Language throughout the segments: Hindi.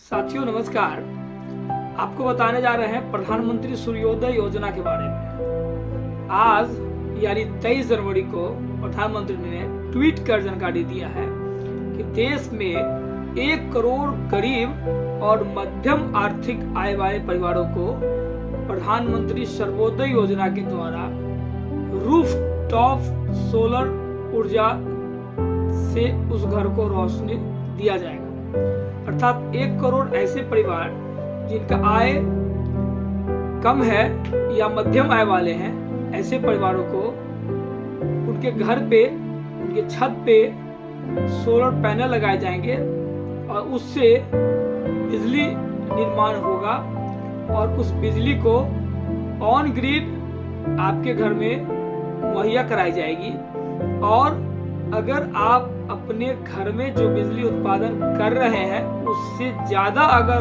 साथियों नमस्कार। आपको बताने जा रहे हैं प्रधानमंत्री सूर्योदय योजना के बारे में। आज यानी 23 जनवरी को प्रधानमंत्री ने ट्वीट कर जानकारी दिया है कि देश में 1 करोड़ गरीब और मध्यम आर्थिक आय वाले परिवारों को प्रधानमंत्री सर्वोदय योजना के द्वारा रूफटॉप सोलर ऊर्जा से उस घर को रोशनी दिया जाएगा। अर्थात 1 करोड़ ऐसे परिवार जिनका आय कम है या मध्यम आय वाले हैं, ऐसे परिवारों को उनके घर पे, उनके छत पे सोलर पैनल लगाए जाएंगे और उससे बिजली निर्माण होगा और उस बिजली को ऑन ग्रिड आपके घर में मुहैया कराई जाएगी। और अगर आप अपने घर में जो बिजली उत्पादन कर रहे हैं उससे ज्यादा अगर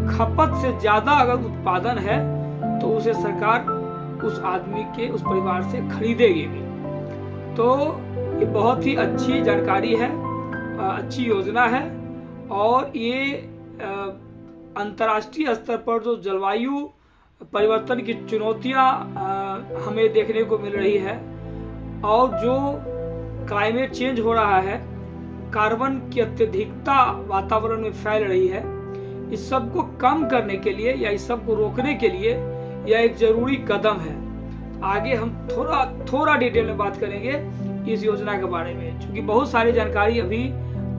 खपत से ज्यादा अगर उत्पादन है तो उसे सरकार उस आदमी के, उस परिवार से खरीदेगी भी। तो ये बहुत ही अच्छी जानकारी है, अच्छी योजना है। और ये अंतर्राष्ट्रीय स्तर पर जो जलवायु परिवर्तन की चुनौतियां हमें देखने को मिल रही है और जो क्लाइमेट चेंज हो रहा है, कार्बन की अत्यधिकता वातावरण में फैल रही है, इस सब को कम करने के लिए या इस सब को रोकने के लिए यह एक जरूरी कदम है। आगे हम थोड़ा डिटेल में बात करेंगे इस योजना के बारे में, क्योंकि बहुत सारी जानकारी अभी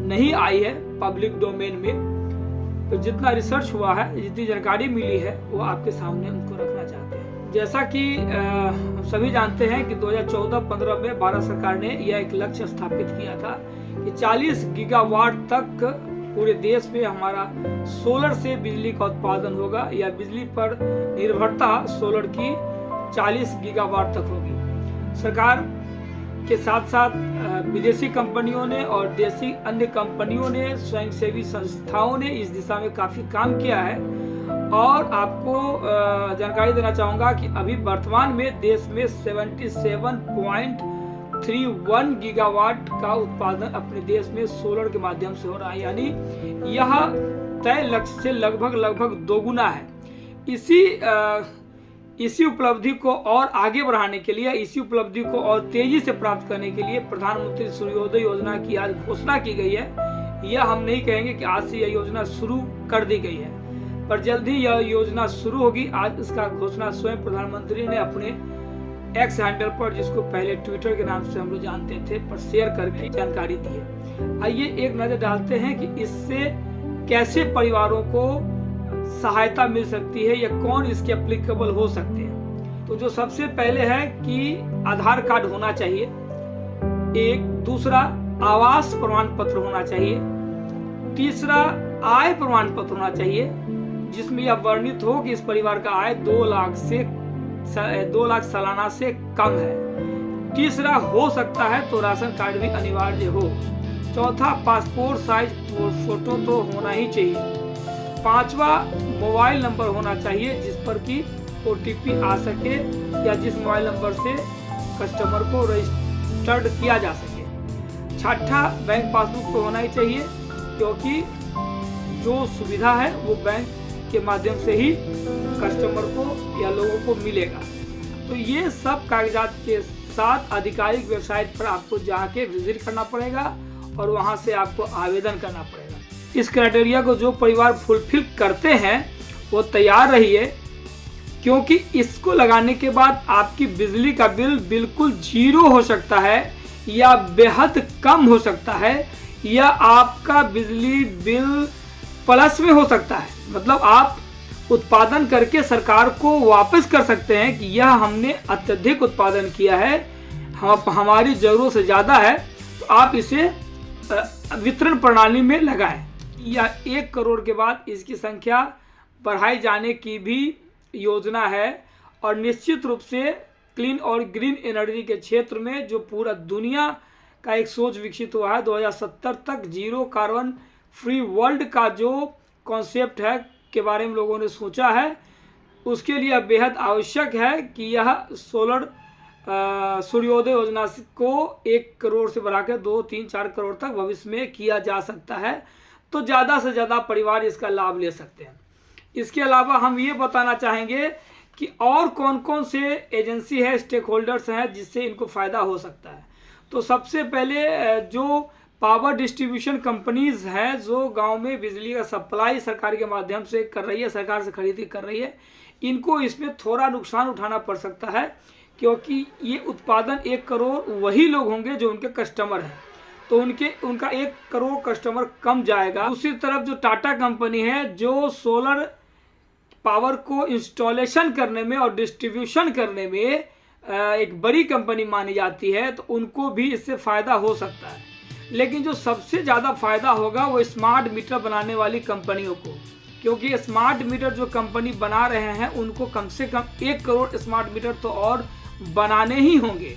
नहीं आई है पब्लिक डोमेन में। तो जितना रिसर्च हुआ है, जितनी जानकारी मिली है, वो आपके सामने उनको रखना चाहते हैं। जैसा कि हम सभी जानते हैं कि 2014-15 में भारत सरकार ने यह एक लक्ष्य स्थापित किया था कि 40 गीगावाट तक पूरे देश में हमारा सोलर से बिजली का उत्पादन होगा या बिजली पर निर्भरता सोलर की 40 गीगावाट तक होगी। सरकार के साथ साथ विदेशी कंपनियों ने और देशी अन्य कंपनियों ने, स्वयंसेवी संस्थाओं ने इस दिशा में काफी काम किया है। और आपको जानकारी देना चाहूंगा कि अभी वर्तमान में देश में 77.31 गीगावाट का उत्पादन अपने देश में सोलर के माध्यम से हो रहा है, यानी यह तय लक्ष्य से लगभग दोगुना है। इसी उपलब्धि को और आगे बढ़ाने के लिए, इसी उपलब्धि को और तेजी से प्राप्त करने के लिए प्रधानमंत्री सूर्योदय योजना की आज घोषणा की गई है। यह हम नहीं कहेंगे कि आज से यह योजना शुरू कर दी गई है, पर जल्द ही यह योजना शुरू होगी। आज इसका घोषणा स्वयं प्रधानमंत्री ने अपने एक्स हैंडल पर, जिसको पहले ट्विटर के नाम से हम लोग जानते थे, पर शेयर करके जानकारी दी है। आइए एक नजर डालते हैं कि इससे कैसे परिवारों को सहायता मिल सकती है या कौन इसके एप्लीकेबल हो सकते हैं। तो जो सबसे पहले है कि आधार कार्ड होना चाहिए, एक दूसरा आवास प्रमाण पत्र होना चाहिए, तीसरा आय प्रमाण पत्र होना चाहिए जिसमें यह वर्णित हो कि इस परिवार का आय 2 लाख सालाना से कम है। तीसरा हो सकता है तो राशन कार्ड भी अनिवार्य हो। चौथा पासपोर्ट साइज फोटो तो होना ही चाहिए। 5वां मोबाइल नंबर होना चाहिए जिस पर कि OTP आ सके या जिस मोबाइल नंबर से कस्टमर को रजिस्टर्ड किया जा सके। 6ठा बैंक पासबुक तो होना ही चाहिए, क्योंकि जो सुविधा है वो बैंक के माध्यम से ही कस्टमर को या लोगों को मिलेगा। तो ये सब कागजात के साथ आधिकारिक वेबसाइट पर आपको जाके विजिट करना पड़ेगा और वहां से आपको आवेदन करना पड़ेगा। इस क्राइटेरिया को जो परिवार फुलफिल करते हैं वो तैयार रहिए, क्योंकि इसको लगाने के बाद आपकी बिजली का बिल बिल्कुल 0 हो सकता है या बेहद कम हो सकता है, या आपका बिजली बिल प्लस में हो सकता है। मतलब आप उत्पादन करके सरकार को वापस कर सकते हैं कि यह हमने अत्यधिक उत्पादन किया है, हमारी जरूरत से ज़्यादा है, तो आप इसे वितरण प्रणाली में लगाएं। या 1 करोड़ के बाद इसकी संख्या बढ़ाई जाने की भी योजना है। और निश्चित रूप से क्लीन और ग्रीन एनर्जी के क्षेत्र में जो पूरा दुनिया का एक सोच विकसित हुआ है, 2070 तक जीरो कार्बन फ्री वर्ल्ड का जो कॉन्सेप्ट है के बारे में लोगों ने सोचा है, उसके लिए बेहद आवश्यक है कि यह सोलर सूर्योदय योजना को 1 करोड़ से बढ़ाकर 2, 3, 4 करोड़ तक भविष्य में किया जा सकता है। तो ज़्यादा से ज़्यादा परिवार इसका लाभ ले सकते हैं। इसके अलावा हम ये बताना चाहेंगे कि और कौन कौन से एजेंसी है, स्टेक होल्डर्स हैं जिससे इनको फ़ायदा हो सकता है। तो सबसे पहले जो पावर डिस्ट्रीब्यूशन कंपनीज़ हैं जो गांव में बिजली का सप्लाई सरकार के माध्यम से कर रही है, सरकार से खरीदी कर रही है, इनको इसमें थोड़ा नुकसान उठाना पड़ सकता है, क्योंकि ये उत्पादन 1 करोड़ वही लोग होंगे जो उनके कस्टमर हैं, तो उनका 1 करोड़ कस्टमर कम जाएगा। दूसरी तरफ जो टाटा कंपनी है जो सोलर पावर को इंस्टॉलेशन करने में और डिस्ट्रीब्यूशन करने में एक बड़ी कंपनी मानी जाती है, तो उनको भी इससे फ़ायदा हो सकता है। लेकिन जो सबसे ज़्यादा फ़ायदा होगा वो स्मार्ट मीटर बनाने वाली कंपनियों को, क्योंकि स्मार्ट मीटर जो कंपनी बना रहे हैं उनको कम से कम 1 करोड़ स्मार्ट मीटर तो और बनाने ही होंगे,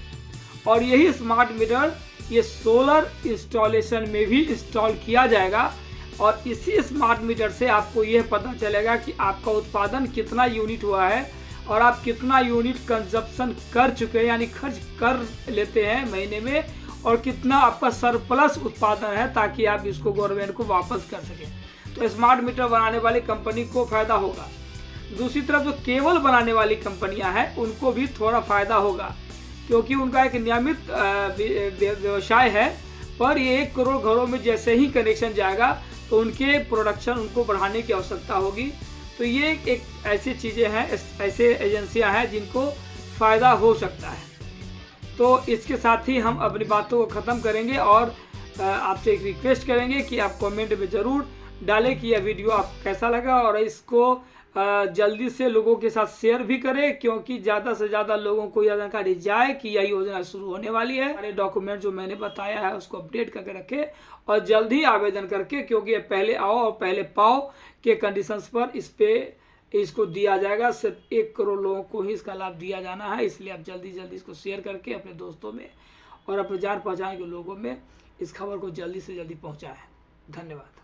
और यही स्मार्ट मीटर ये सोलर इंस्टॉलेशन में भी इंस्टॉल किया जाएगा, और इसी स्मार्ट मीटर से आपको यह पता चलेगा कि आपका उत्पादन कितना यूनिट हुआ है और आप कितना यूनिट कंजप्शन कर चुके हैं, यानी खर्च कर लेते हैं महीने में, और कितना आपका सरप्लस उत्पादन है, ताकि आप इसको गवर्नमेंट को वापस कर सकें। तो स्मार्ट मीटर बनाने वाली कंपनी को फ़ायदा होगा। दूसरी तरफ जो केबल बनाने वाली कंपनियां हैं उनको भी थोड़ा फ़ायदा होगा, क्योंकि उनका एक नियमित व्यवसाय है, पर ये 1 करोड़ घरों में जैसे ही कनेक्शन जाएगा तो उनके प्रोडक्शन उनको बढ़ाने की आवश्यकता होगी। तो ये एक ऐसी चीज़ें हैं, ऐसे एजेंसियां हैं जिनको फ़ायदा हो सकता है। तो इसके साथ ही हम अपनी बातों को ख़त्म करेंगे, और आपसे एक रिक्वेस्ट करेंगे कि आप कमेंट में ज़रूर डालें कि यह वीडियो आपको कैसा लगा, और इसको जल्दी से लोगों के साथ शेयर भी करें, क्योंकि ज़्यादा से ज़्यादा लोगों को यह जानकारी जाए कि यह योजना शुरू होने वाली है। सारे डॉक्यूमेंट जो मैंने बताया है उसको अपडेट करके रखें, और जल्द ही आवेदन करके, क्योंकि ये पहले आओ और पहले पाओ के कंडीशंस पर इसको दिया जाएगा। सिर्फ 1 करोड़ लोगों को ही इसका लाभ दिया जाना है, इसलिए आप जल्दी इसको शेयर करके अपने दोस्तों में और अपने जान पहचान के लोगों में इस खबर को जल्दी से जल्दी पहुँचाएँ। धन्यवाद।